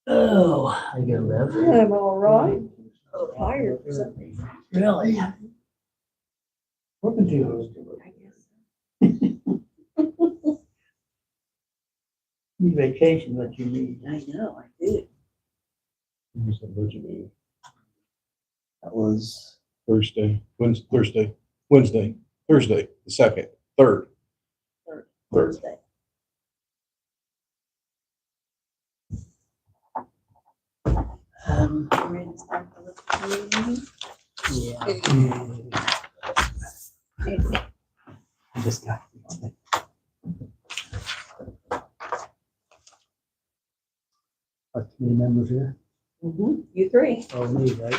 Oh, I get left. I'm all right. Oh, tired for some reason. Really? Working too I guess. Need vacation, what you need. I know, I did. Who's the budget meeting? That was Thursday, Thursday, the second, third. Thursday. Ready to start the meeting? Yeah. I just got. Our committee members here. You three. Oh, me, right?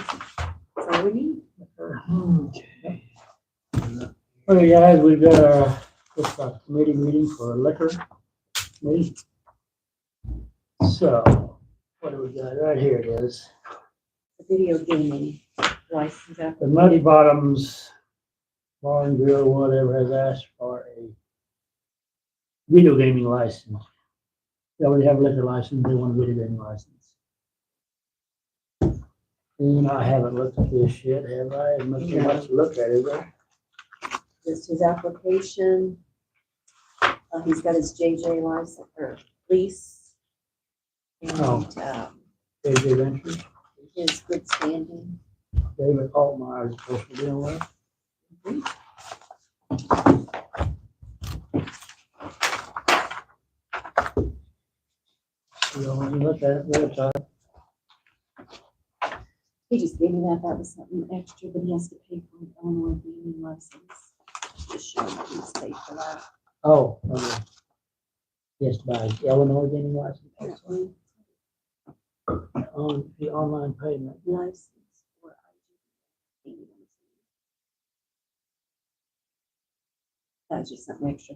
That's all we need. Okay. Okay, guys, we've got our committee meeting for liquor meeting. So, what do we got? Right here it is. The video gaming license The application. Muddy Bottoms Bar and Grill, whatever, has asked for a video gaming license. They already have a liquor license, they want a video gaming license. And I haven't looked at this yet, have I? It must be much to look at, is there? This is his application. He's got his JJ license or lease. And JJ Ventures, his good standing. David Altmeyer is supposed to be on that. You don't want to look at it, website. He just gave me that. That was something extra, but he has to pay for an Illinois gaming license. Just showing that he's paid for that. Oh, okay. Yes, by Illinois gaming license. Apparently, On the online payment. license for gaming. That's just something extra.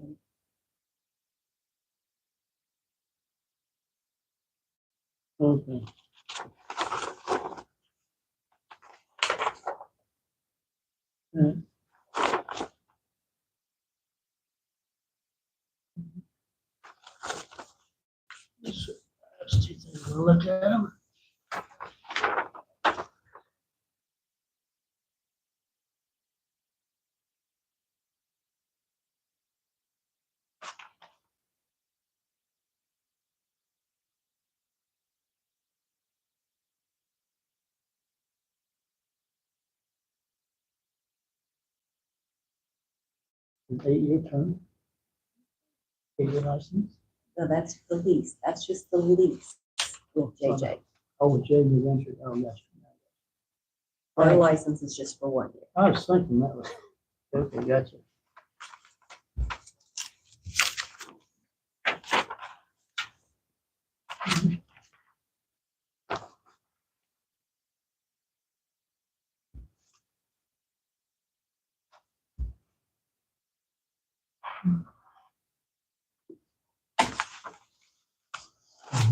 Okay. Alright. Let's two things. We'll look at them. An 8-year term. 8-year license. No, that's the lease. That's just the lease with JJ. Oh, with JJ Ventures. Oh, yes. Our license is just for 1 year. I was thinking that was, okay, gotcha.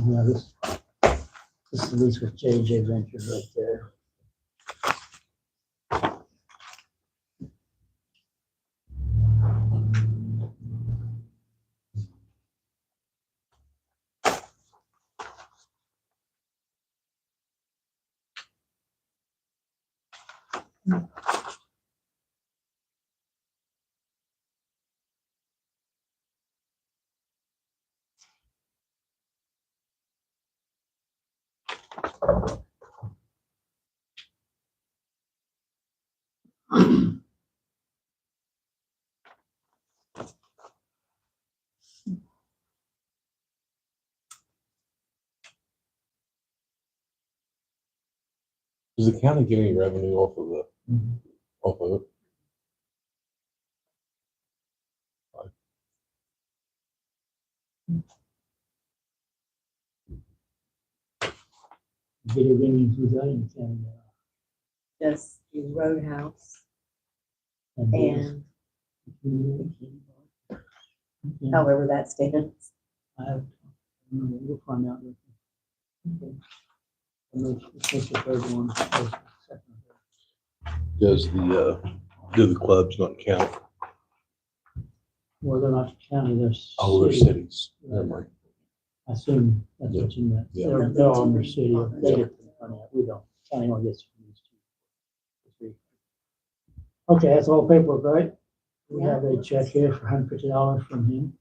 Yeah, this is the lease with JJ Ventures right there. Is the county getting revenue off of off of it? Video gaming through that in Canada. Just the Roadhouse And and yeah, however that stands. we'll find out. Okay. And it's the third one. Second. Do the clubs not count? Well, they're not county, they're Oh, they're city. cities. Never mind. I assume that's what you meant. Yeah. They're all under city, they get the money, we don't, county only gets from these two. Okay, that's all paperwork, right? We have a check here for $150 from him.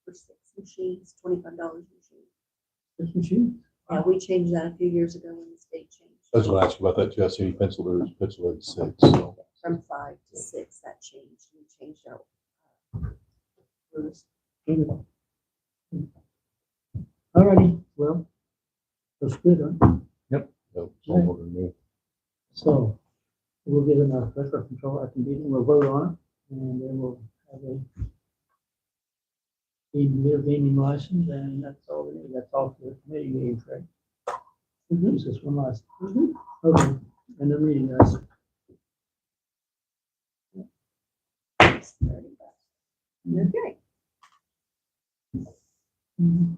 For 6 machines, $25 machine. This machine? Yeah, we changed that a few years ago when the state changed. I was gonna ask you about that too. I see pencil in 6, so. From 5 to 6, that changed. We changed our rules. All righty, well, that's good, huh? No, it's all over me. So we'll get in our liquor control at the meeting, we'll vote on it, and then we'll have a gaming license, and that's all we need. That's all for the committee meeting, right? This is one last. Okay, and the meeting, guys. It's $30. Okay. Mhm.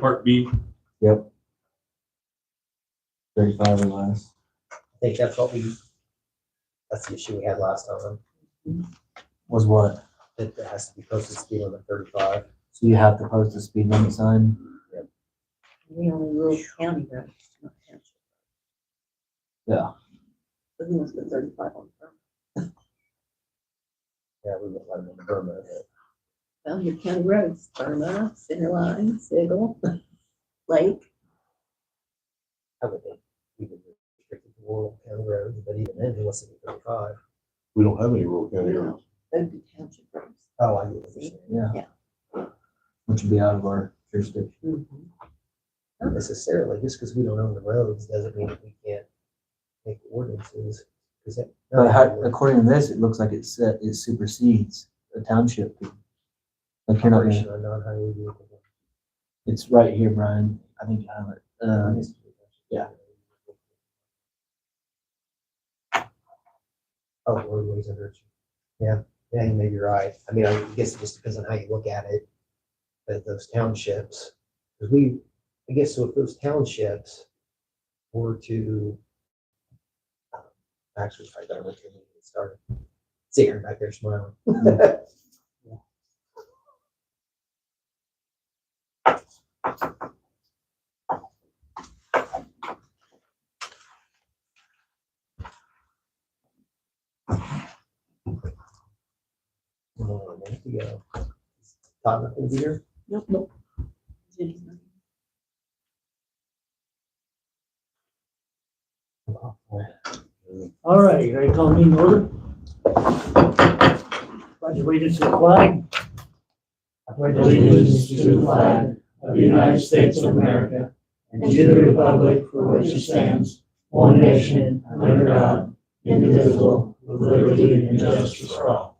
Part B. Yep. 35 or less. I think that's that's the issue we had last time, Was what? that there has to be posted speed limit 35. So you have to post a speed limit sign? We only rule county roads, not township. Yeah. So he wants to put 35 on firm. Yeah, we wouldn't let them in the Burma. Well, your county roads, Burma, Centerline, Sigel, Lake. I would think we would restrict it to rural county roads, but even then, he wants to be 35. We don't have any rural county No, roads. those are township roads. Oh, I get what you're saying. Yeah. Yeah. Which would be out of our jurisdiction. Mhm. Not necessarily, just because we don't own the roads doesn't mean that we can't make ordinances. 'Cause that- But according to this, it looks like it supersedes a township. Like you're not Operation gonna, on non-highway vehicles. it's right here, Brian. I think you have it. Yeah. Oh, roadways under it. Yeah, you may be right. I mean, I guess it just depends on how you look at it. But those townships, because I guess so if those townships were to, actually, if I got to get started. See Aaron back there smiling. Oh, a minute to go. Todd not gonna be here? Nope. Jenny's not. All right, ready to call the meeting to order? Pledge allegiance to the flag. I pledge allegiance to the flag of the United States of America and to the republic for which it stands, one nation, under God, indivisible, with liberty and justice for all.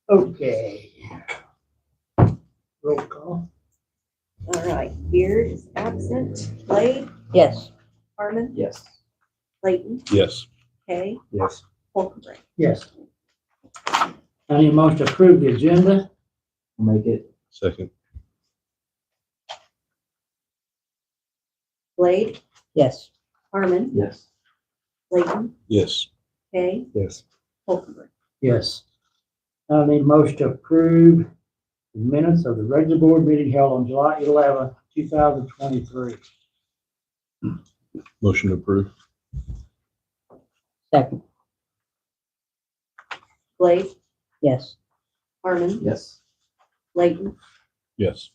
Okay. Roll call. All right, Beard is absent. Blade, Yes. Harmon, Yes. Clayton, Yes. Kay, Yes. Holcomb. Yes. I need a motion to approve the agenda. I'll make it. Second. Blade, Yes. Harmon, Yes. Clayton, Yes. Kay, Yes. Holcomb. Yes. I need a motion to approve the minutes of the regular board meeting held on July 11th, 2023. Motion approved. Second. Blade, Yes. Harmon, Yes. Clayton, Yes.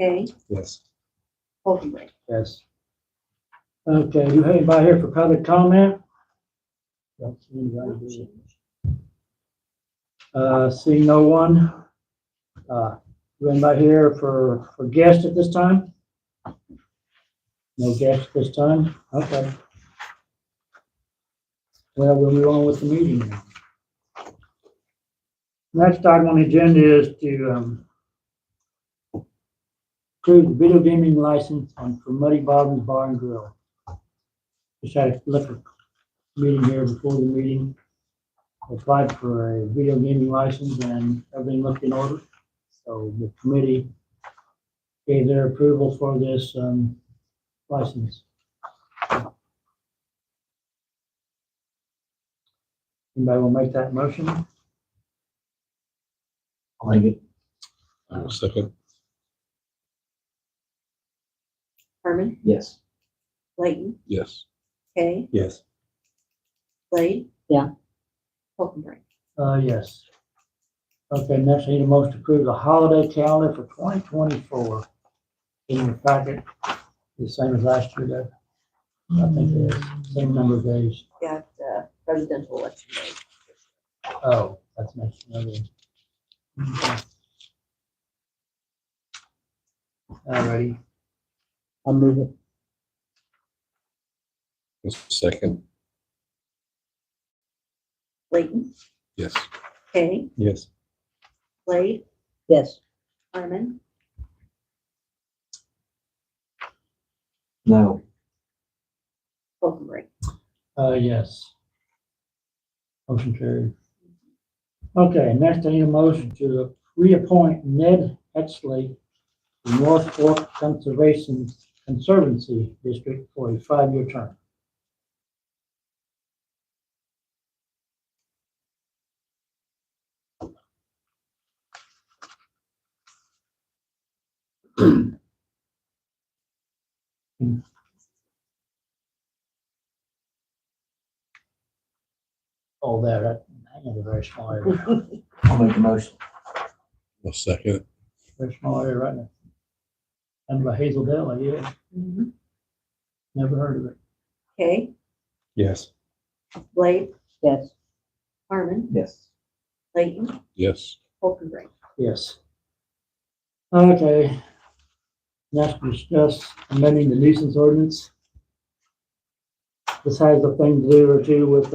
Kay, Yes. Holcomb. Yes. Okay, do you have anybody here for public comment? Don't see anybody. Seeing no one. Do anybody here for guests at this time? No guests this time? Okay. Well, we'll move on with the meeting now. Next item on the agenda is to approve the video gaming license for Muddy Bottoms Bar and Grill. Just had a liquor meeting here before the meeting. Applied for a video gaming license and everything looked in order. So the committee gave their approval for this license. Anybody will make that motion? I'll make it. Second. Harmon, Yes. Clayton, Yes. Kay, Yes. Blade. Yeah. Holcomb. Yes. Okay, next I need a motion to approve the holiday calendar for 2024. In your packet, the same as last year, though. I think it is, same number of days. Got presidential election day. Oh, that's next, okay. Alrighty, I'll move it. Second. Clayton, Yes. Kay, Yes. Blade, Yes. Harmon, No. Holcomb. yes. Motion carried. Okay, next I need a motion to reappoint Ned Exley to North Fork Conservancy District for a 5-year term. Oh, there, that, in a very small area, I'll make the motion. I'll second it. very small area right now. And by Hazel Dell, yeah, Mhm. never heard of it. Okay, Yes. Blake, Yes. Harmon, Yes. Layton, Yes. Holcomb. Yes. Okay. Next, discuss amending the nuisance ordinance. This has a thing to do or two with,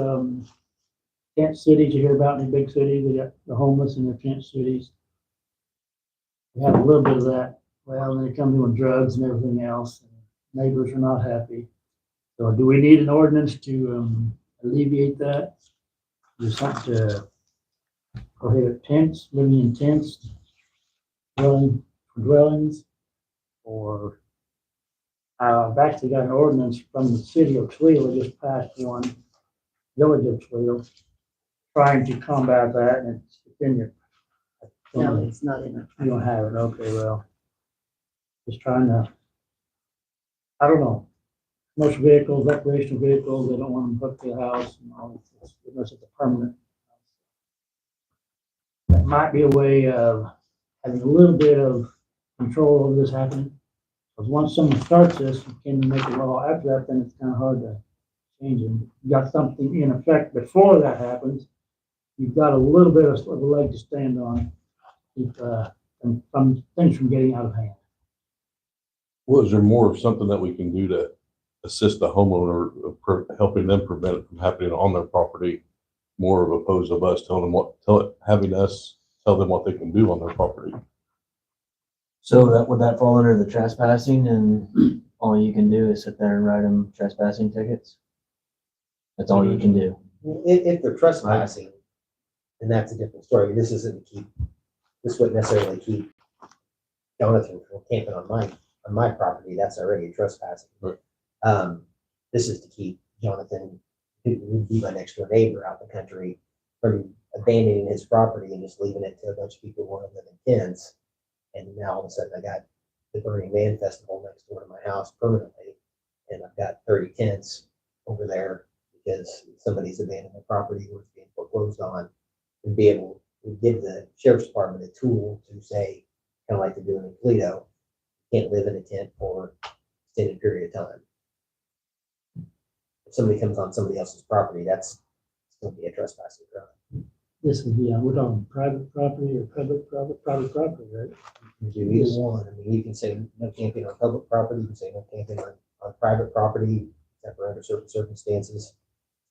tent cities. You hear about in the big cities, we got the homeless in their tent cities. We have a little bit of that. Well, then they come doing drugs and everything else. And neighbors are not happy. So do we need an ordinance to, alleviate that? Do something to prohibit tents, living in tents, dwellings, or I've actually got an ordinance from the city of Toledo, we just passed one, village of Toledo, trying to combat that, and it's in your. No, it's not in it. You don't have it, okay, well, just trying to, I don't know. Commercial vehicles, recreational vehicles, they don't want them hooked to the house, and all, unless it's a permanent. That might be a way of having a little bit of control over this happening. Because once someone starts this, you can make a law after that, then it's kind of hard to change it. You got something in effect before that happens, you've got a little bit of a leg to stand on, keep, from things from getting out of hand. Well, is there more of something that we can do to assist the homeowner, helping them prevent it from happening on their property, more of opposed of us telling them having us tell them what they can do on their property? So would that fall under the trespassing, and all you can do is sit there and write them trespassing tickets? That's all you can do. If they're trespassing, then that's a different story. This wouldn't necessarily keep Jonathan from camping on my property. That's already trespassing. Right. This is to keep Jonathan, who would be my next door neighbor out in the country, from abandoning his property and just leaving it to a bunch of people who want to live in tents. And now all of a sudden I got the Burning Man Festival next door to my house permanently. And I've got 30 tents over there because somebody's abandoned the property or it's being foreclosed on. And be able to give the sheriff's department a tool to say, kind of like they're doing in Toledo, can't live in a tent for an extended period of time. If somebody comes on somebody else's property, that's going to be a trespassing crime. This is, we're talking private property or public property, right? You do either one. I mean, you can say no camping on public property, you can say no camping on private property, except for under certain circumstances.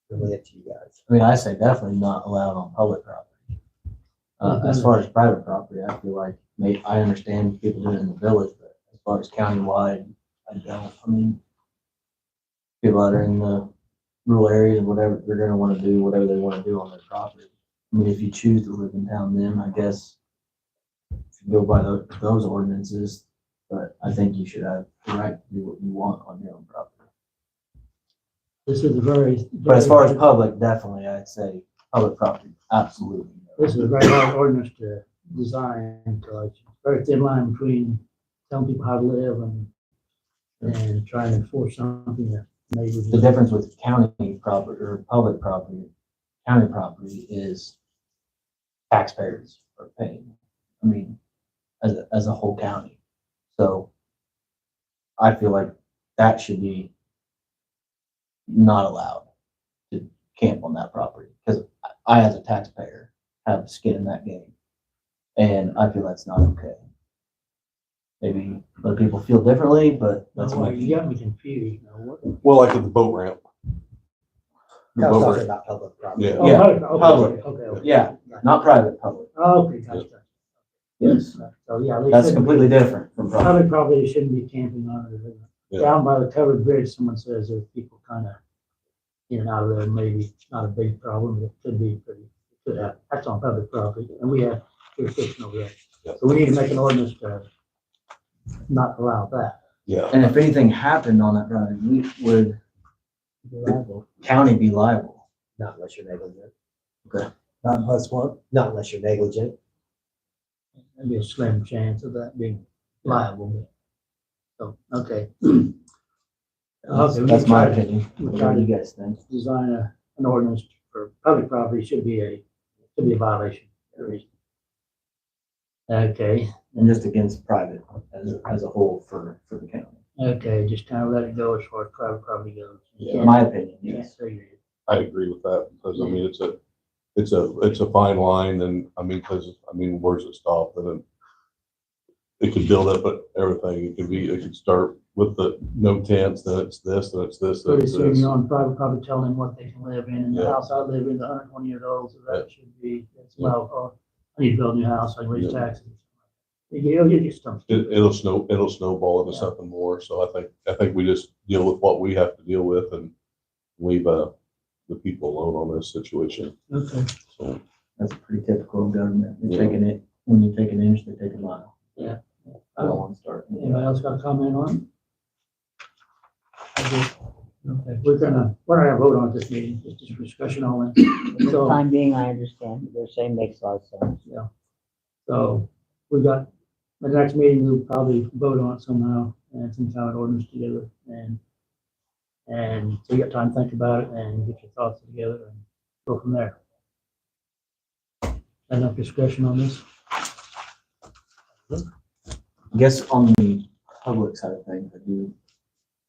Really up to you guys. I mean, I say definitely not allowed on public property. As far as private property, I feel like, I understand people do it in the village, but as far as countywide, I don't. I mean, people that are in the rural areas, whatever, they're gonna wanna do whatever they wanna do on their property. I mean, if you choose to live in town, then I guess if you go by those ordinances, but I think you should have the right to do what you want on your own property. This is a very. But as far as public, definitely, I'd say public property, absolutely. This is a very hard ordinance to design, so it's a very thin line between telling people how to live and trying to enforce something that neighbors. The difference with county property or public property, county property is taxpayers are paying. I mean, as a whole county. So I feel like that should be not allowed to camp on that property because I, as a taxpayer, have skin in that game. And I feel that's not okay. Maybe other people feel differently, but that's Well, my you got me confused. You know, what? Well, like at the boat ramp. The I was boat talking ramp. about public property. Yeah. Oh, Yeah, okay, public. Okay. Yeah, not private, public. Okay, gotcha. Yes. So, yeah. they That's shouldn't completely be- different from private. Public property shouldn't be camping on it. Yeah. Down by the covered bridge, someone says there's people kind of in and out of there, maybe not a big problem, but it could be pretty. to that. That's on public property, and we have jurisdiction over that. Yeah. So we need to make an ordinance to not allow that. Yeah, And if anything happened on that road, would the county be liable? Not unless you're negligent. Not unless what? Not unless you're negligent. There'd be a slim chance of that being liable. So, okay. That's, Okay, we that's can my try to- opinion. we What try do to you guys think? design an ordinance for public property should be a violation. Okay, And just against private as a whole for the county. okay, just kind of let it go as far as private property goes. You can't- My opinion, you can't yes. say that. I agree with that, because I mean, it's a fine line, and I mean, where's it stop? And then it could build up at everything. It could start with the no tents, then it's this, then it's this, then Pretty it's soon this. you're on private property telling them what they can live in, and the Yeah. house I live in is 120 years old, so that should be, that's well, I need to build a new house, I can raise Yeah. taxes. You'll get stuff. It'll snowball into something more, so I think we just deal with what we have to deal with and leave, the people alone on this situation, Okay. so. That's pretty typical of government. They're Yeah. taking it, when you take an inch, they take a mile. Yeah. I don't want to start. Anybody else got a comment on it? Okay, we're gonna vote on this meeting, just a discussion only. For the So, time being, I understand. What they're saying makes a lot of sense. so we got, the next meeting, we'll probably vote on it somehow and some kind of ordinance together and so you got time to think about it and get your thoughts together and go from there. Enough discussion on this? I guess on the public side of things, is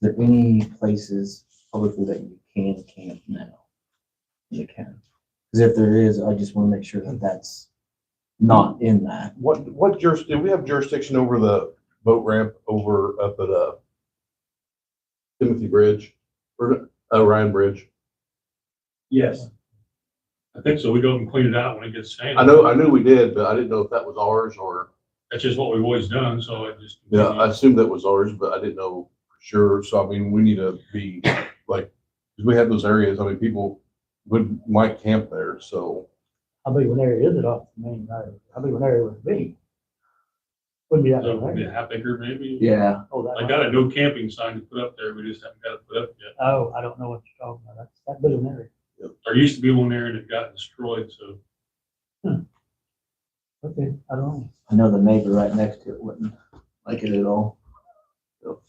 there any places publicly that you can camp now? You can. Because if there is, I just want to make sure that that's not in that. What do we have jurisdiction over the boat ramp over up at, Timothy Bridge, or, Ryan Bridge? Yes. I think so. We go and clean it out when it gets sand. I knew we did, but I didn't know if that was ours or, That's just what we've always done, so it just. yeah, I assumed that was ours, but I didn't know for sure. So I mean, we need to be like, because we have those areas, I mean, people might camp there, so. How big of an area is it off the main road? How big of an area would it be? Wouldn't be that So big. maybe right? a half acre maybe. Yeah. Oh, that I much. got a no camping sign to put up there. We just haven't got it put up yet. Oh, I don't know what you're talking about. That's that big of an area. There used to be one there and it got destroyed, so. Okay, I don't know. I know the neighbor right next to it wouldn't like it at all. So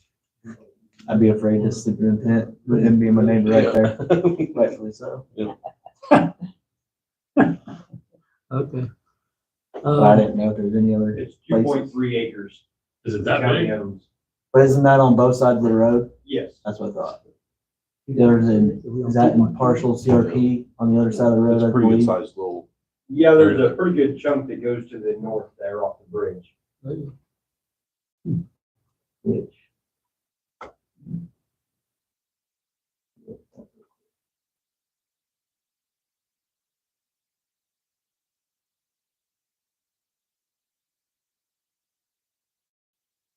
I'd be afraid to sleep in a tent with him being my neighbor right there. Rightfully so. Okay. But I didn't know if there was any other It's places. 2.3 acres. Is it The that county big? owns. But isn't that on both sides of the road? Yes. That's what I thought. Is that in partial CRP on the other side of the road, It's I a pretty good believe? sized little, Yeah, there's a pretty good chunk that goes to the north there off the bridge. Which?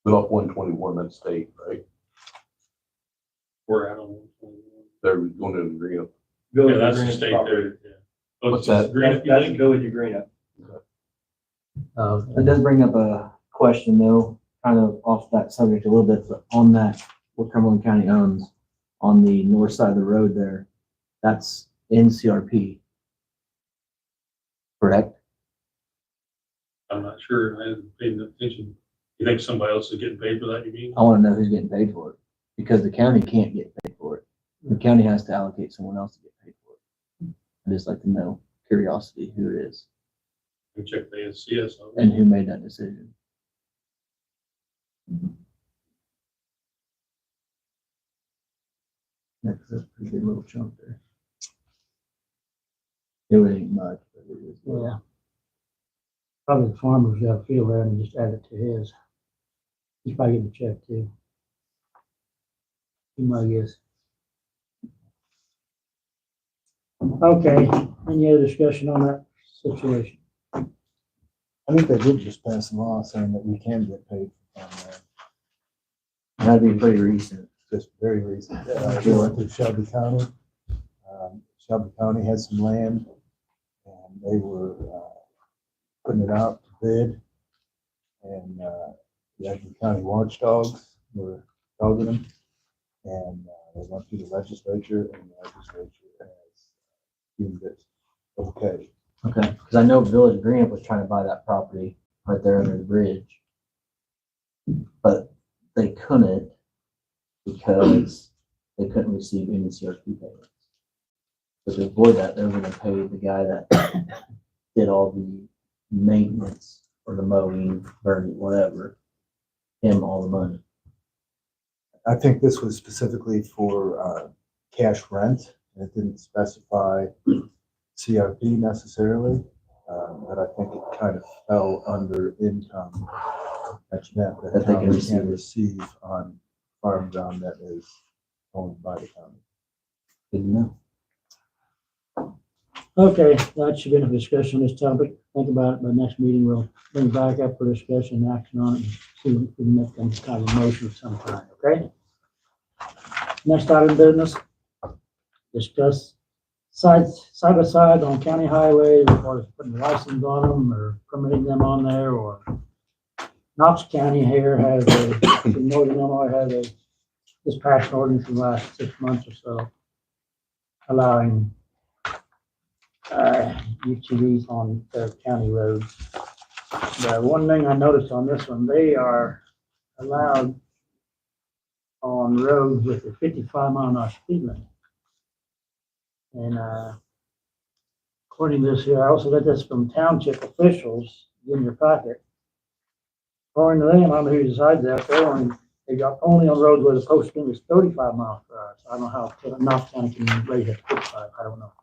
but off 121, that's state, right? We're out on. They're going to agree on. Yeah, that's the state there, yeah. Oh, What's it's that? Green, That's, you that's think? Village of Greenup. It does bring up a question though, kind of off that subject a little bit, but on that, what Cumberland County owns on the north side of the road there, that's in CRP. Correct? I'm not sure. I haven't paid enough attention. You think somebody else is getting paid for that, you mean? I want to know who's getting paid for it, because the county can't get paid for it. The county has to allocate someone else to get paid for it. I'd just like to know, curiosity, who it is We check the ASCS. and who made that decision. That's a pretty good little chunk there. It ain't much, but it is. Yeah. Probably the farmers got a field there and just add it to his. He's probably getting a check too. He might guess. Okay, any other discussion on that situation? I think they did just pass a law saying that we can get paid for farm land. That'd be pretty recent. Just very recent. Yeah. We went to Shelby County. Shelby County has some land and they were putting it out to bid. And the Edmond County watchdogs were dogging them. And they went through the legislature, and the legislature has deemed it okay. Okay, because I know Village Green was trying to buy that property right there under the bridge. But they couldn't because they couldn't receive any CRP payments. But to avoid that, they were gonna pay the guy that did all the maintenance or the mowing, burning, whatever, him all the money. I think this was specifically for cash rent. It didn't specify CRP necessarily, but I think it kind of fell under income that That they can county can receive on farm ground that is owned by the county. Didn't know. Okay, that should be enough discussion on this topic. Think about it. By next meeting, we'll bring it back up for discussion and action on it and see if we can make some kind of motion of some kind, okay? Next item of business. Discuss side by side on county highways, or putting license on them or permitting them on there, or Knox County here has in Northern Illinois has this passed ordinance in the last 6 months or so, allowing UTVs on their county roads. The one thing I noticed on this one, they are allowed on roads with a 55-mile-an-hour speed limit. And according to this here, I also got this from township officials in your packet. According to them, I don't know who decides that, they got only on roads where the post speed is 35 miles per hour. So I don't know how Knox County can raise it to 55, I don't know.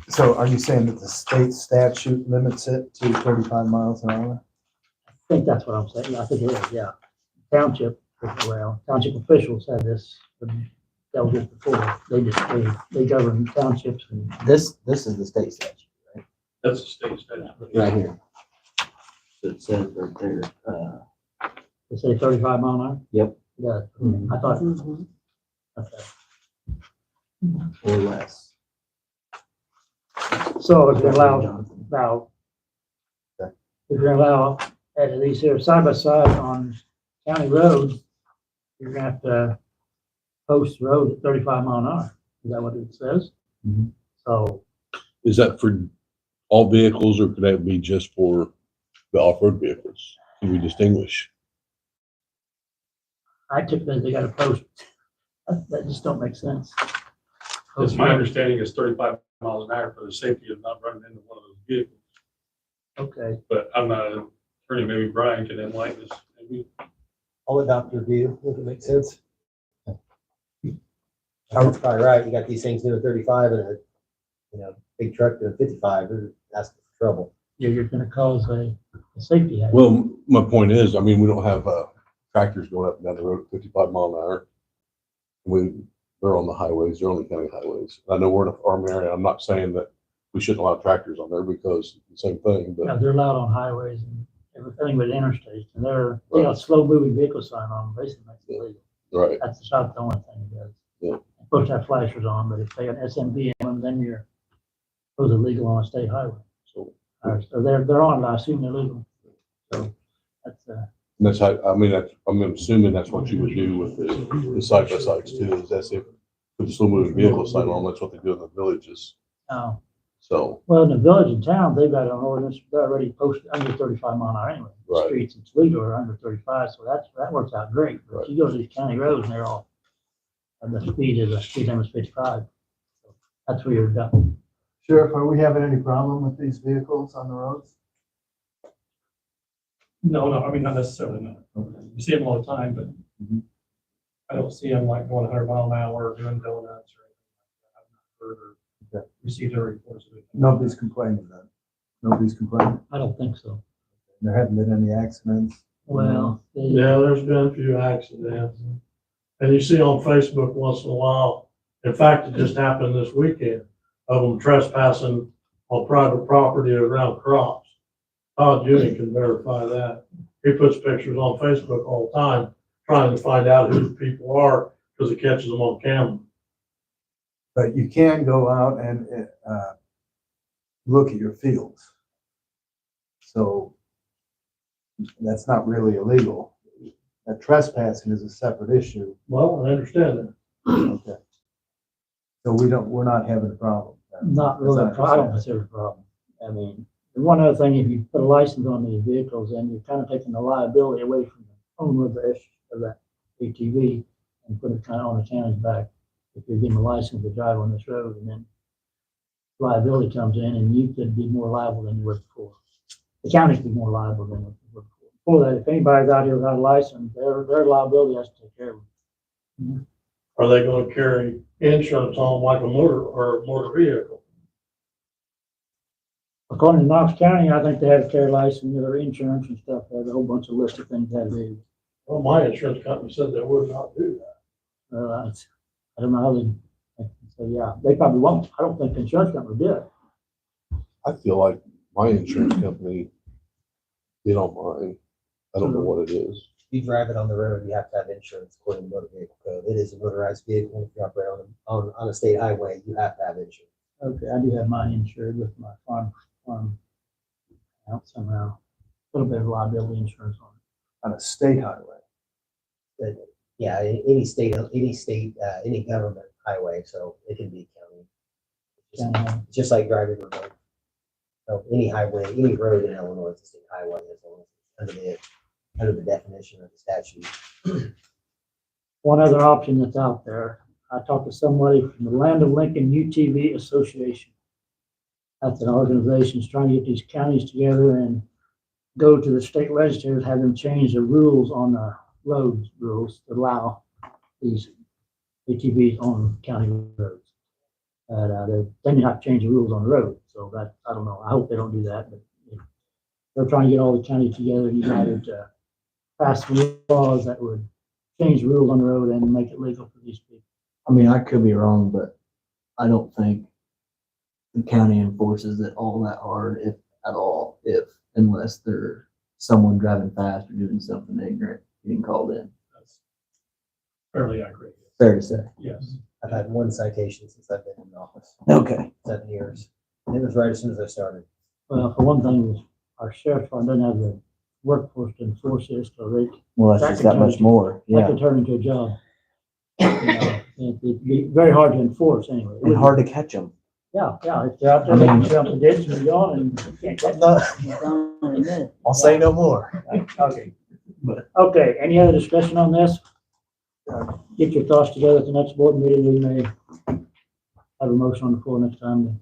So are you saying that the state statute limits it to 35 miles an hour? I think that's what I'm saying. I think it is, yeah. Township officials had this, but that was just before. They govern townships and. This is the state statute, right? That's the state statute. Right here. So it says right there, They say 35 mile an hour? Yep. Yeah, I thought, Mhm. okay. or less. So if you allow, Jonathan. if you allow at least here side by side on county roads, you're gonna have to post the road at 35 mile an hour. Is that what it says? Mhm. So Is that for all vehicles or could that be just for the off-road vehicles? Can we distinguish? I took that they gotta post, that just don't make sense. It's my understanding is 35 miles an hour for the safety of not running into one of those vehicles. Okay, But I'm not an attorney, maybe Brian can enlighten us. Maybe. I'll adopt your view, if it makes sense. That's probably right. You got these things doing 35 and a big truck doing 55, they're asking for trouble. yeah, you're gonna cause a safety hazard. Well, my point is, I mean, we don't have tractors going up and down the road at 55 mile an hour. They're on the highways, they're on the county highways. I know we're in a farm area. I'm not saying that we shouldn't allow tractors on there because the same thing, Yeah, but they're allowed on highways and everything but interstates, and they got a slow moving vehicle sign on them, basically makes it illegal. right. That's about the only thing it does. Yeah. You're supposed to have flashers on, but if they got SMB on them, then you're supposed to legal on a state highway. So So they're on, I assume they're legal. So that's, how, I mean, I'm assuming that's what you would do with the side by sides too, is that's if put the slow moving vehicle sign on, that's what they do in the villages. So, well, in the village and town, they've got an ordinance, they're already posted under 35 mile an hour anyway. The Right. Streets in Toledo are under 35, so that works out great. But Right. you go to these county roads and they're all, and the speed limit is 55. So that's where you're done. Sheriff, are we having any problem with these vehicles on the roads? No, I mean, not necessarily, no. You see them all the time, but I don't see them like going 100 mile an hour or doing donuts or anything like that. I've not heard or received any reports of it. Nobody's complaining then? Nobody's complaining? I don't think so. There haven't been any accidents? Well, Yeah, there's been a few accidents. And you see on Facebook once in a while, in fact, it just happened this weekend, of them trespassing on private property around crops. Todd Junior can verify that. He puts pictures on Facebook all the time, trying to find out who the people are, because it catches them on camera. But you can go out and, look at your fields. So that's not really illegal. Trespassing is a separate issue. Well, I understand that. Okay. So we're not having a problem. Not really, I don't consider it a problem. I mean, and one other thing, if you put a license on these vehicles, then you're kind of taking the liability away from the owner of that ATV and put it kind of on the county's back. If you're getting a license to drive on this road, and then liability comes in, and you could be more liable than you were before. The county could be more liable than you were before. Before that, if anybody's out here without a license, their liability has to take care of them. Are they gonna carry insurance on like a motor vehicle? According to Knox County, I think they have to carry license, their insurance and stuff. There's a whole bunch of list of things they have to do. Well, my insurance company said they would not do that. I don't know how they, so yeah, they probably won't. I don't think the insurance company will do it. I feel like my insurance company, they don't mind. I don't know what it is. If you drive it on the road, you have to have insurance according to motor vehicle code. It is a motorized vehicle. If you operate on a state highway, you have to have insurance. Okay, I do have mine insured with my farm out somehow. A little bit of liability insurance on it. On a state highway. But yeah, any any government highway, so it can be county. It's just like driving a road. So any highway, any road in Illinois is a state highway as long as it's under the definition of the statute. One other option that's out there, I talked to somebody from the Land of Lincoln UTV Association. That's an organization that's trying to get these counties together and go to the state legislators, have them change the rules on the roads rules to allow these ATVs on county roads. Then you have to change the rules on the road. So that, I don't know. I hope they don't do that, but they're trying to get all the counties together and united to pass laws that would change the rules on the road and make it legal for these people. I mean, I could be wrong, but I don't think the county enforces it all that hard, if at all, unless they're someone driving fast or doing something ignorant, getting called in. That's fairly accurate. Fair to say. Yes. I've had one citation since I've been in office, Okay. 7 years. And it was right as soon as I started. Well, for one thing, our sheriff's department doesn't have the workforce to enforce this, so Well, that's just that much more. that Yeah. could turn into a job. It'd be very hard to enforce anyway. It And would- hard to catch them. Yeah, if they're out there, they can jump the ditch and be gone and you can't catch them. I'll say no more. Okay. Okay, any other discussion on this? Get your thoughts together at the next board meeting. We may have a motion on the floor next time.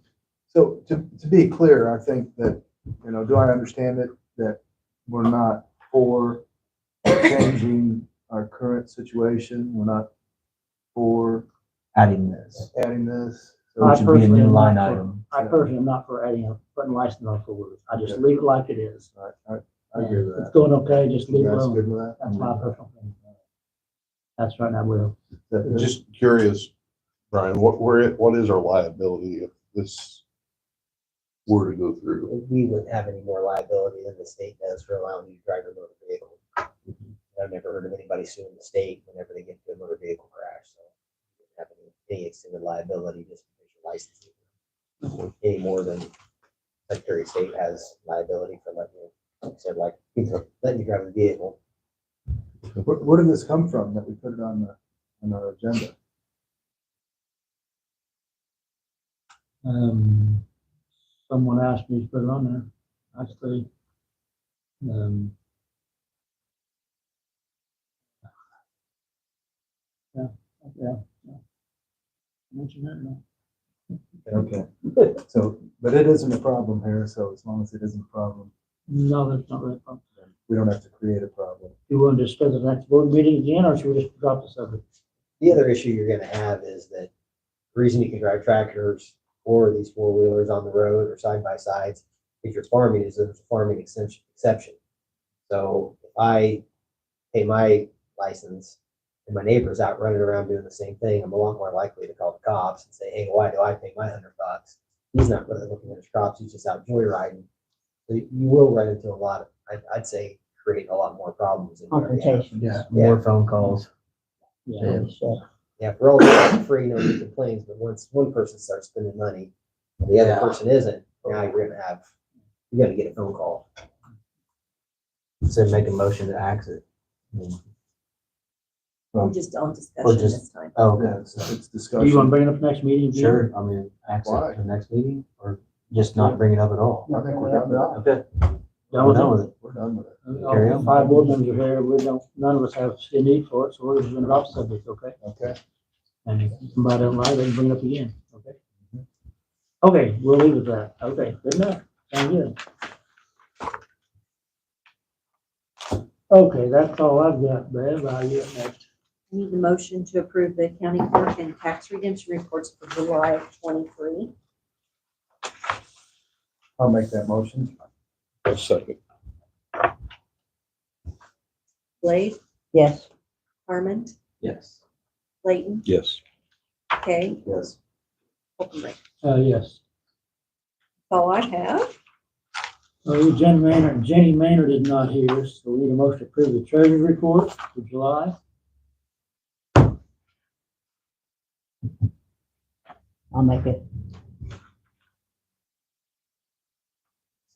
So to be clear, I think that, do I understand it, that we're not for changing our current situation? We're not for Adding this. adding this? I Which would be a personally new am line not for- item. I personally am not for putting license on four wheelers. I just leave it like it is. I agree with If it's that. going okay, just leave You it guys alone. good with that? That's my personal opinion. That's right now, Will. That- Just curious, Brian, what is our liability if this were to go through? We wouldn't have any more liability than the state does for allowing you to drive your motor vehicle. I've never heard of anybody suing the state whenever they get into a motor vehicle crash, so you don't have any extended liability just because you're licensed. Any more than Secretary of State has liability for letting you, like I said, letting you drive the vehicle. Where did this come from that we put it on our agenda? Someone asked me to put it on there, actually. Yeah. Mention that, no. Okay. So, but it isn't a problem here, so as long as it isn't a problem, No, that's not really a problem. we don't have to create a problem. You want to discuss it next board meeting again, or should we just drop the subject? The other issue you're gonna have is that the reason you can drive tractors or these four-wheelers on the road or side-by-sides, if you're farming, is there's a farming exception. So if I pay my license and my neighbor's out running around doing the same thing, I'm a lot more likely to call the cops and say, hey, why do I pay my $100? He's not really looking at his crops, he's just out joyriding. So you will run into a lot of, I'd say, create a lot more problems. Confrontation. Yeah, more phone calls. Yeah, so Yeah, if we're all doing it free, nobody complains, but once one person starts spending money, and the other Yeah. person isn't, now you're gonna get a phone call. So make a motion to exit. We're just on discussion just- this time. Oh, Yeah, okay. it's Do you want to discussion. bring it up next meeting? Jim? Sure, I mean, Why? exit the next meeting or just not bring it up at all? I think we're done with that. Okay. Done We're with done it? with it. We're done with it. Carry All on. 5 board members are here. None of us have a need for it, so we're just gonna drop the subject, okay? Okay. And if somebody don't like it, they can bring it up again, okay? Okay, we'll leave it at that. Okay, good enough. Sound good. Okay, that's all I've got, Bev. I'll get next. I need the motion to approve the county clerk and tax redemption reports for July of 23. I'll make that motion. A second. Blade, Yes. Harmon, Yes. Layton, Yes. Kay, Yes. Hockenberry. Yes. That's all I have. Jenny Maynard is not here, so we need a motion to approve the treasury report for July. I'll make it.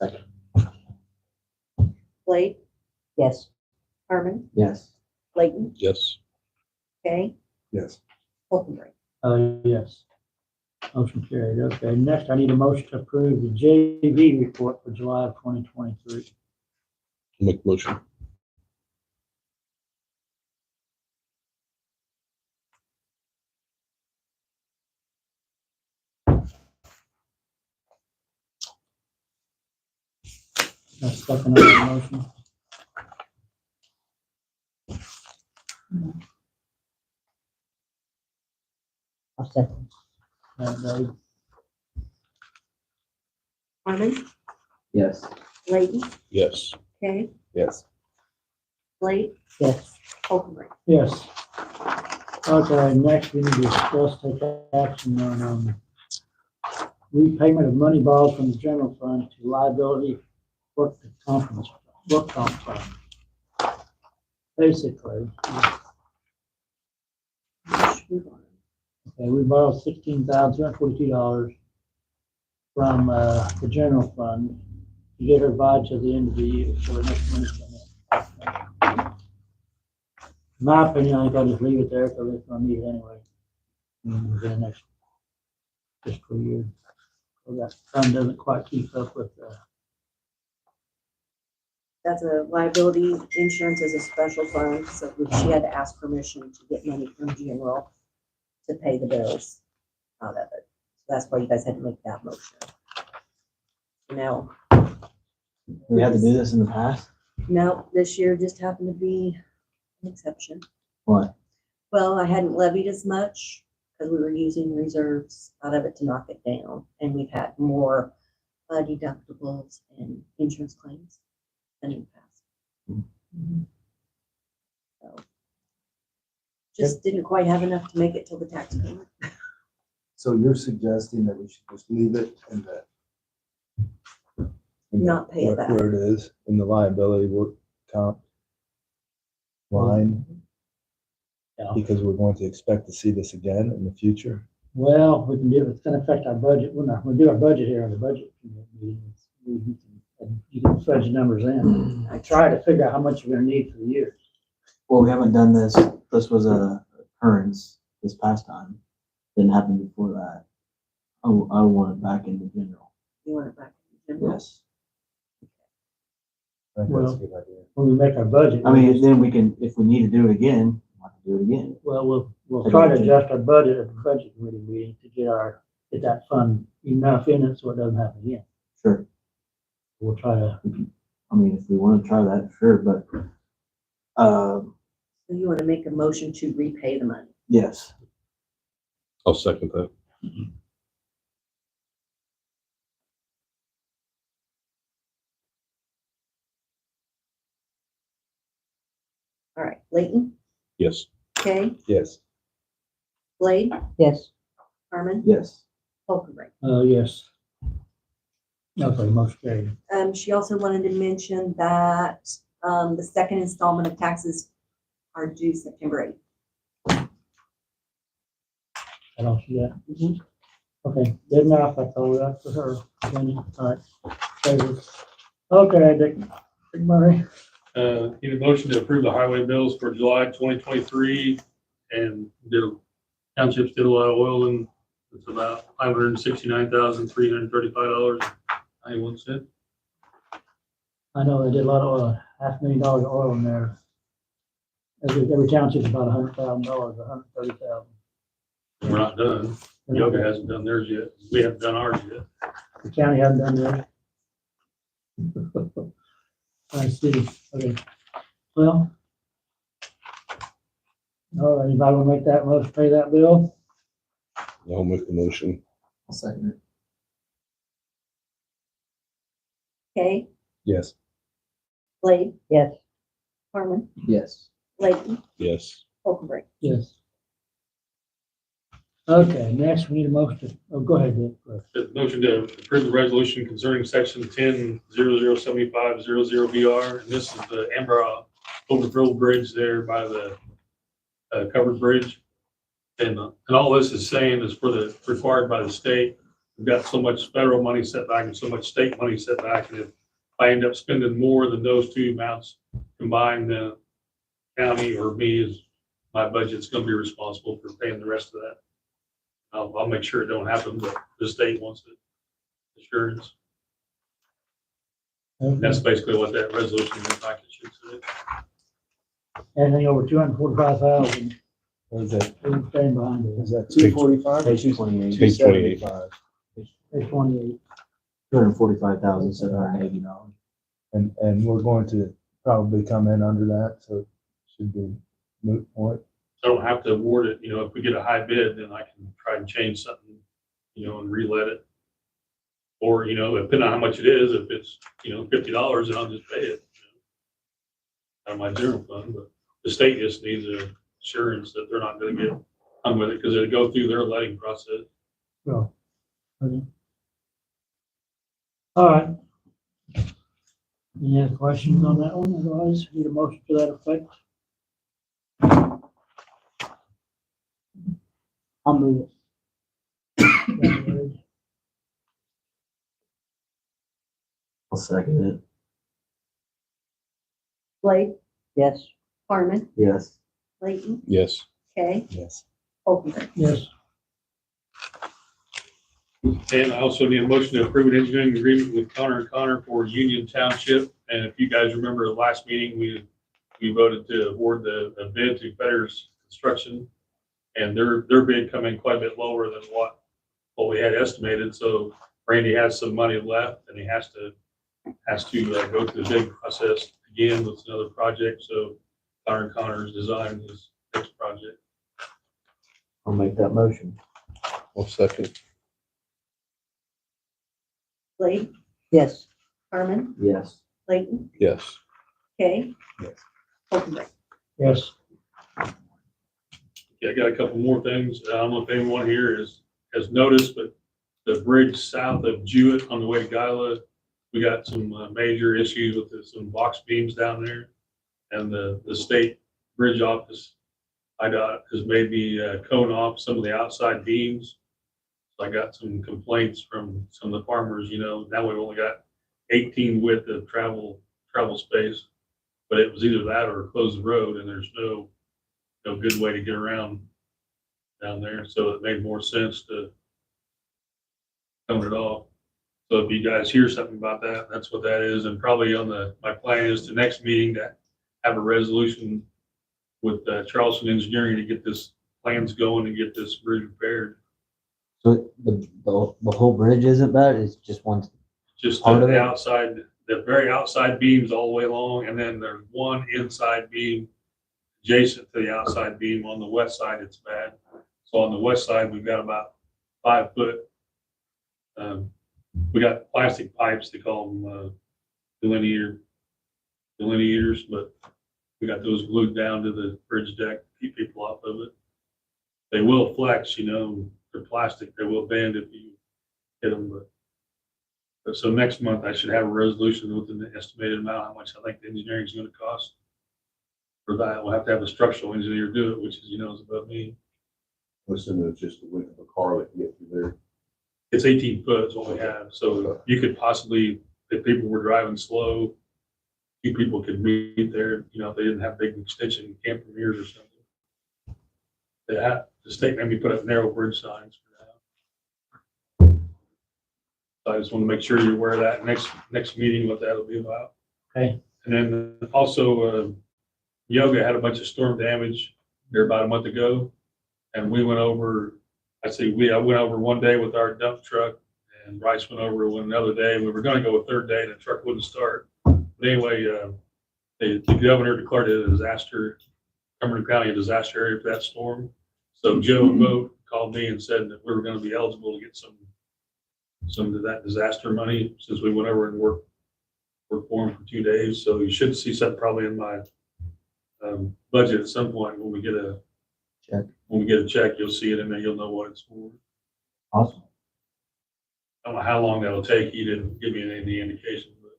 Second. Blade, Yes. Harmon, Yes. Layton, Yes. Kay, Yes. Hockenberry. Yes. Motion carried. Okay, next I need a motion to approve the JV report for July of 2023. Make motion. That's second on the motion. I'll second. And, Harmon, Yes. Layton, Yes. Kay, Yes. Blade, Yes. Hockenberry. yes. Okay, next we need to discuss, take action on, repayment of money borrowed from the general fund to liability work comp fund. Basically, okay, we borrowed $16,242 from, the general fund to get her by to the end of the year, so the next money's coming in. In my opinion, I think I'll just leave it there, because it's gonna need it anyway. For the next fiscal year. So that fund doesn't quite keep up with, That's a liability insurance is a special fund, so she had to ask permission to get money from general to pay the bills out of it. So that's why you guys had to make that motion. Now, We had to do this in the past? no, this year just happened to be an exception. What? Well, I hadn't levied as much because we were using reserves out of it to knock it down. And we've had more deductibles and insurance claims than in the past. So, just didn't quite have enough to make it till the tax payment. So you're suggesting that we should just leave it in the. Not pay it where- back. Where it is, in the liability work comp line, Yeah. because we're going to expect to see this again in the future. well, we can do, it's gonna affect our budget. We'll do our budget here on the budget meetings. You can fudge the numbers in. I try to figure out how much you're gonna need for the year. Well, we haven't done this. This was a occurrence this past time. Didn't happen before that. I want it back in the general. You want it back in general? Yes. I think that's a good idea. When we make our budget. I mean, then we can, if we need to do it again, we'll have to do it again. Well, we'll try to adjust our budget at the budget committee meeting to get that fund enough in it so it doesn't happen again. Sure. We'll try to, I mean, if we want to try that, sure, but, So you want to make a motion to repay the money? yes. I'll second that. All right, Layton, Yes. Kay, Yes. Blade, Yes. Harmon, Yes. Hockenberry. yes. Okay, motion carried. She also wanted to mention that, the second installment of taxes are due September 8th. I don't see that. Okay, good enough, that's all we got for her. Jenny. All right. Favors. Okay, Dick Murray. Need a motion to approve the highway bills for July 2023 and townships did a lot of oil and it's about $569,335.91. I know they did a lot of oil, $500,000 of oil in there. Every township's about $100,000, $130,000. We're not done. Yoga hasn't done theirs yet. We haven't done ours yet. The county hasn't done that. I see, okay. Well. All right, anybody want to make that motion, pay that bill? I'll make the motion. I'll second it. Kay, Yes. Blade, Yes. Harmon, Yes. Layton, Yes. Okabrick. Yes. Okay, next we need a motion, oh, go ahead, Dick. The motion to approve the resolution concerning section 10-0075-00 and this is the Amber overflow bridge there by the covered bridge. And all this is saying is for the required by the state. We've got so much federal money set back and so much state money set back. And if I end up spending more than those two amounts combined, the county or me is my budget's going to be responsible for paying the rest of that. I'll make sure it don't happen, but the state wants it. Assurance. And that's basically what that resolution in the package should say. Anything over 245,000, What is that? we can stand behind it. Is that 245 or Page 28. Page 28. 275? Page 28. $245,780. And we're going to probably come in under that, so it should be moot point. I don't have to award it, if we get a high bid, then I can try and change something, and relet it. Or, depending on how much it is, if it's, $50, then I'll just pay it. Out of my general fund, but the state just needs an assurance that they're not gonna get hung with it, because they go through their letting process. So, okay. All right. Any other questions on that one? Otherwise, need a motion to that effect? I'll move it. I'll second it. Blade, Yes. Harmon, Yes. Layton, Yes. Kay, Yes. Okabrick. Yes. And I also need a motion to approve an engineering agreement with Connor and Connor for Union Township. And if you guys remember the last meeting, we voted to award the bid to Fetters Construction. And their bid come in quite a bit lower than what we had estimated. So Randy has some money left and he has to go through the bid process again with another project. So Connor and Connor is designing his next project. I'll make that motion. I'll second. Blade, Yes. Harmon, Yes. Layton, Yes. Kay, Yes. Okabrick. Yes. Yeah, I got a couple more things. I don't know if anyone here has noticed, but the bridge south of Jewett on the way to Gila, we got some major issues with some box beams down there. And the state bridge office, IDOT, has made me cone off some of the outside beams. So I got some complaints from some of the farmers, now we've only got 18 width of travel space. But it was either that or close the road and there's no good way to get around down there. So it made more sense to cone it off. So if you guys hear something about that, that's what that is. And probably my plan is the next meeting to have a resolution with Charleston Engineering to get this plans going and get this bridge repaired. So the whole bridge isn't bad, it's just one. Just Part of the it? outside, the very outside beams all the way along. And then there's one inside beam adjacent to the outside beam. On the west side, it's bad. So on the west side, we've got about 5 foot. We got plastic pipes, they call them delineators, but we got those glued down to the bridge deck to keep people off of it. They will flex, they're plastic, they will bend if you hit them, but so next month I should have a resolution with an estimated amount, how much I think the engineering is going to cost. For that, we'll have to have a structural engineer do it, which is, is above me. Listen, it's just the width of a car that can get through there. It's 18 foot is what we have, so you could possibly, if people were driving slow, few people could meet there, you know, if they didn't have big extension camper mirrors or something. They have, the state maybe put up narrow bridge signs for that. So I just want to make sure you're aware of that next meeting, what that'll be about. Okay. And then also, Yoga had a bunch of storm damage there about a month ago. And we went over, I went over one day with our dump truck, and Bryce went over another day. We were gonna go a third day and the truck wouldn't start. But anyway, the governor declared it a disaster, Cumberland County a disaster area for that storm. So Joe Vogt called me and said that we were gonna be eligible to get some of that disaster money, since we went over and worked for him for 2 days. So you should see something probably in my budget at some point when we get a Check. When we get a check, you'll see it in there, you'll know what it's for. Awesome. I don't know how long that'll take. He didn't give me any indication, but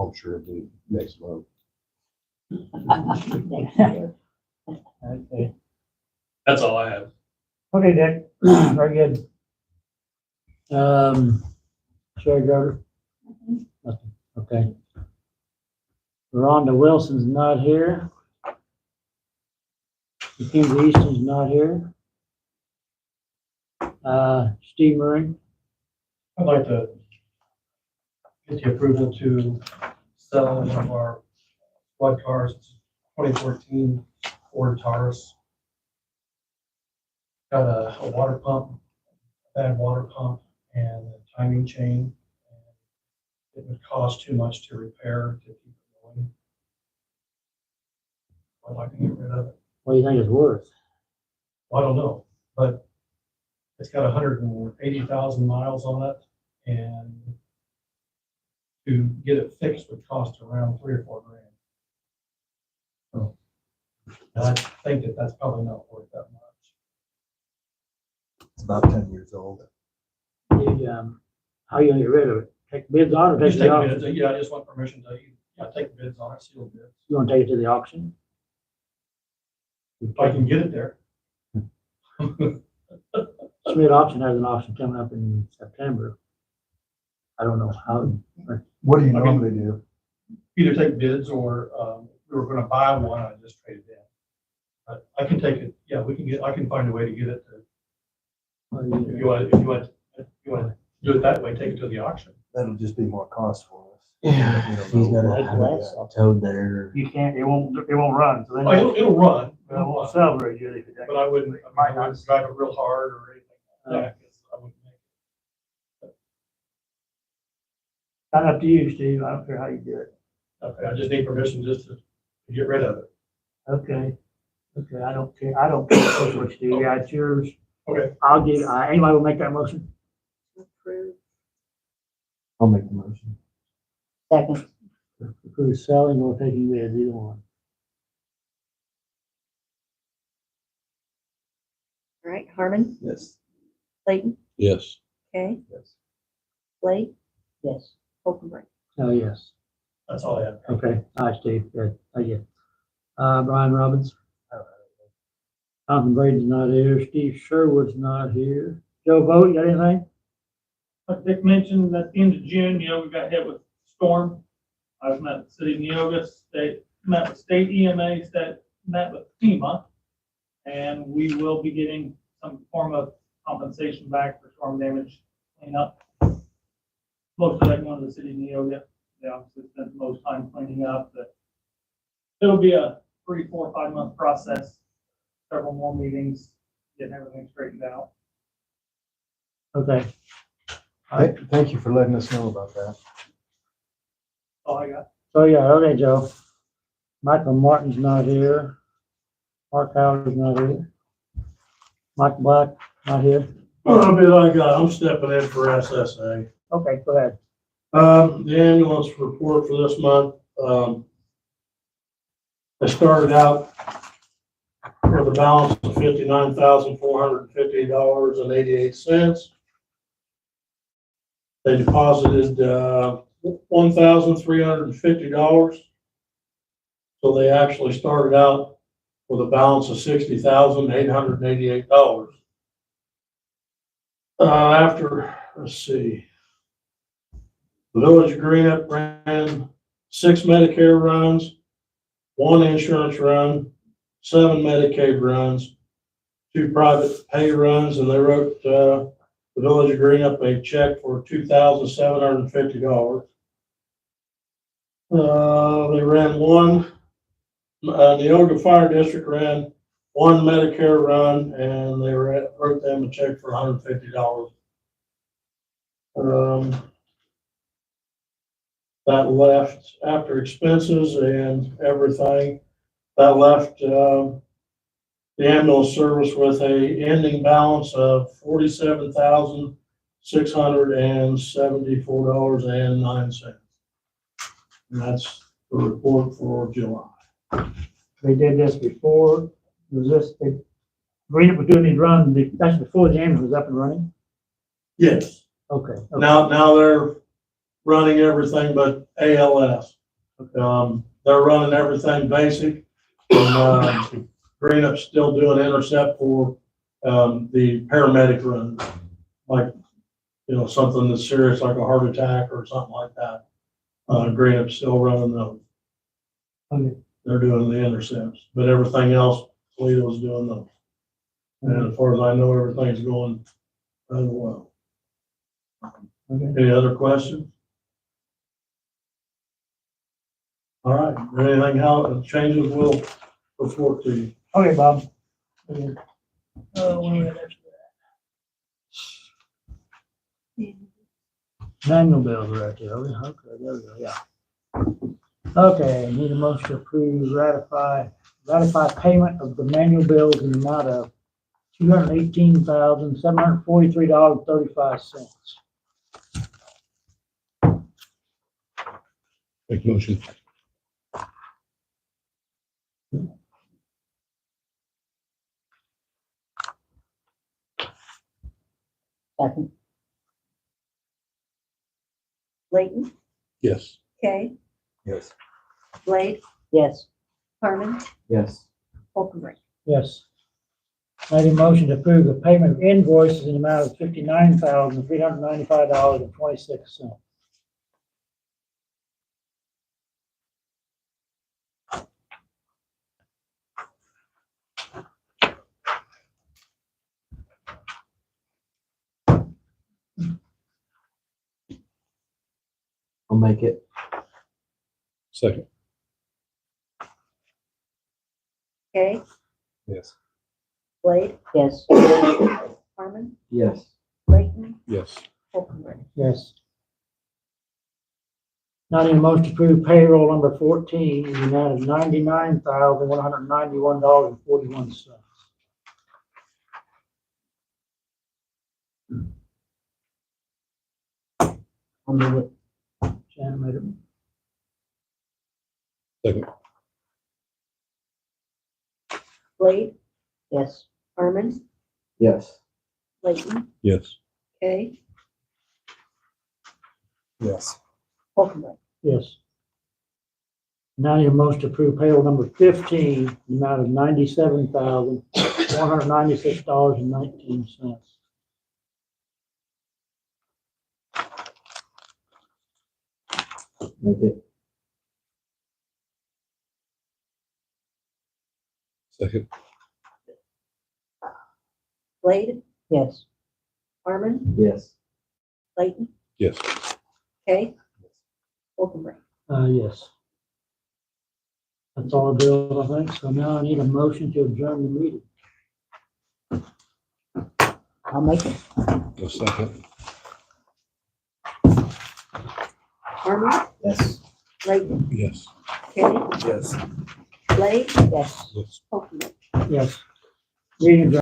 I'm sure it'll be next month. Okay. that's all I have. Okay, Dick, very good. Sherry Grover? Nothing, okay. Rhonda Wilson's not here. Mackenzie Easton's not here. Steve Murray? I'd like to get the approval to sell one of our squad cars, 2014 Ford Taurus. Got a water pump, bad water pump, and a timing chain. It would cost too much to repair to keep it going. I'd like to get rid of it. What do you think it's worth? Well, I don't know, but it's got 180,000 miles on it, and to get it fixed would cost around $3 or $4 grand. So, and I think that that's probably not worth that much. It's about 10 years old. How are you gonna get rid of it? Take bids on it or take Just it to take the auction? bids, yeah, I just want permission to, take bids on it, sealed bids. You wanna take it to the auction? If I can get it there. Smith Auction has an auction coming up in September. I don't know how, What do you I mean- normally do? Either take bids or, we were gonna buy one, I just traded in. But I can take it, yeah, I can find a way to get it to, if you want to do it that way, take it to the auction. That'll just be more cost for us. Yeah. You don't He's know gotta what have we it got. towed there. you can't, it won't run, so then Oh, it'll run, it won't sell very good if it but I wouldn't drive it real hard or anything like that, 'cause I wouldn't make Not up to you, Steve. I don't care how you do it. it. Okay, I just need permission just to get rid of it. Okay. Okay, I don't care. I don't care what you do. Yeah, it's yours. Okay. I'll give, anybody will make that motion? Approve. I'll make the motion. Second. Approve selling or taking bids, either one. All right, Harmon, Yes. Clayton, Yes. Kay, Yes. Blake, Yes. Holcomb. Oh, yes. That's all I have. Okay. All right, Steve. Good. Thank you. Brian Robbins. Jonathan Braden's not here. Steve Sherwood's not here. Joe Vogt, you got anything? Like Dick mentioned, at the end of June, we got hit with storm. I've met with the city of Neoga, met with state EMA, met with FEMA, and we will be getting some form of compensation back for storm damage cleanup. Most of that going to the city of Neoga. They obviously spent the most time cleaning up, but it'll be a 3, 4, 5 month process. Several more meetings, getting everything straightened out. Okay. Thank you for letting us know about that. That's all I got. So, yeah, okay, Joe. Michael Martin's not here. Mark Howard's not here. Mike Black, not here. I'll be like, I'm stepping in for SSA. Okay, go ahead. The ambulance report for this month, I started out with a balance of $59,450.88. They deposited, $1,350. So they actually started out with a balance of $60,888. Let's see. The Village of Greenup ran 6 Medicare runs, 1 insurance run, 7 Medicaid runs, 2 private pay runs, and they wrote, the Village of Greenup a check for $2,750. They ran 1, Neoga Fire District ran 1 Medicare run, and they wrote them a check for $150. That left, after expenses and everything, that left, the ambulance service with a ending balance of $47,674.09. And that's the report for July. They did this before, was this, Greenup was doing these runs, that's before the ambulance was up and running? Yes, Okay. now they're running everything but ALS. They're running everything basic. And, Greenup's still doing intercept for, the paramedic run, like, something that's serious, like a heart attack or something like that. Greenup's still running those. Okay. They're doing the intercepts, but everything else, Toledo's doing those. And as far as I know, everything's going rather well. Okay. Any other questions? All right, anything how changes, we'll report to you. Okay, Bob. Okay. What do we have after that? Manual bills right there, okay, there we go, yeah. Okay, need a motion to approve, ratify payment of the manual bills in the amount of $218,743.35. Make a motion. Second. Layton, Yes. Kay, Yes. Blade, Yes. Harmon, Yes. Holcomb. Yes. I need a motion to approve the payment of invoices in the amount of $59,395.26. I'll make it. Second. Kay, Yes. Blade, Yes. Harmon, Yes. Layton, Yes. Holcomb. Yes. Now I need a motion to approve payroll number 14 in the amount of $99,191.41. I'll move it. Shannon made it. Second. Blade, Yes. Harmon, Yes. Layton, Yes. Kay, Yes. Holcomb. Yes. Now I need a motion to approve payroll number 15 in the amount of $97,196.19. Make it. Second. Blade, Yes. Harmon, Yes. Layton, Yes. Kay, Holcomb. Yes. That's all the bills, I think. So now I need a motion to adjourn the meeting. I'll make it. A second. Harmon, Yes. Layton, Yes. Kay, Yes. Blade, Yes. Yes. Holcomb. Yes. Meeting adjourned.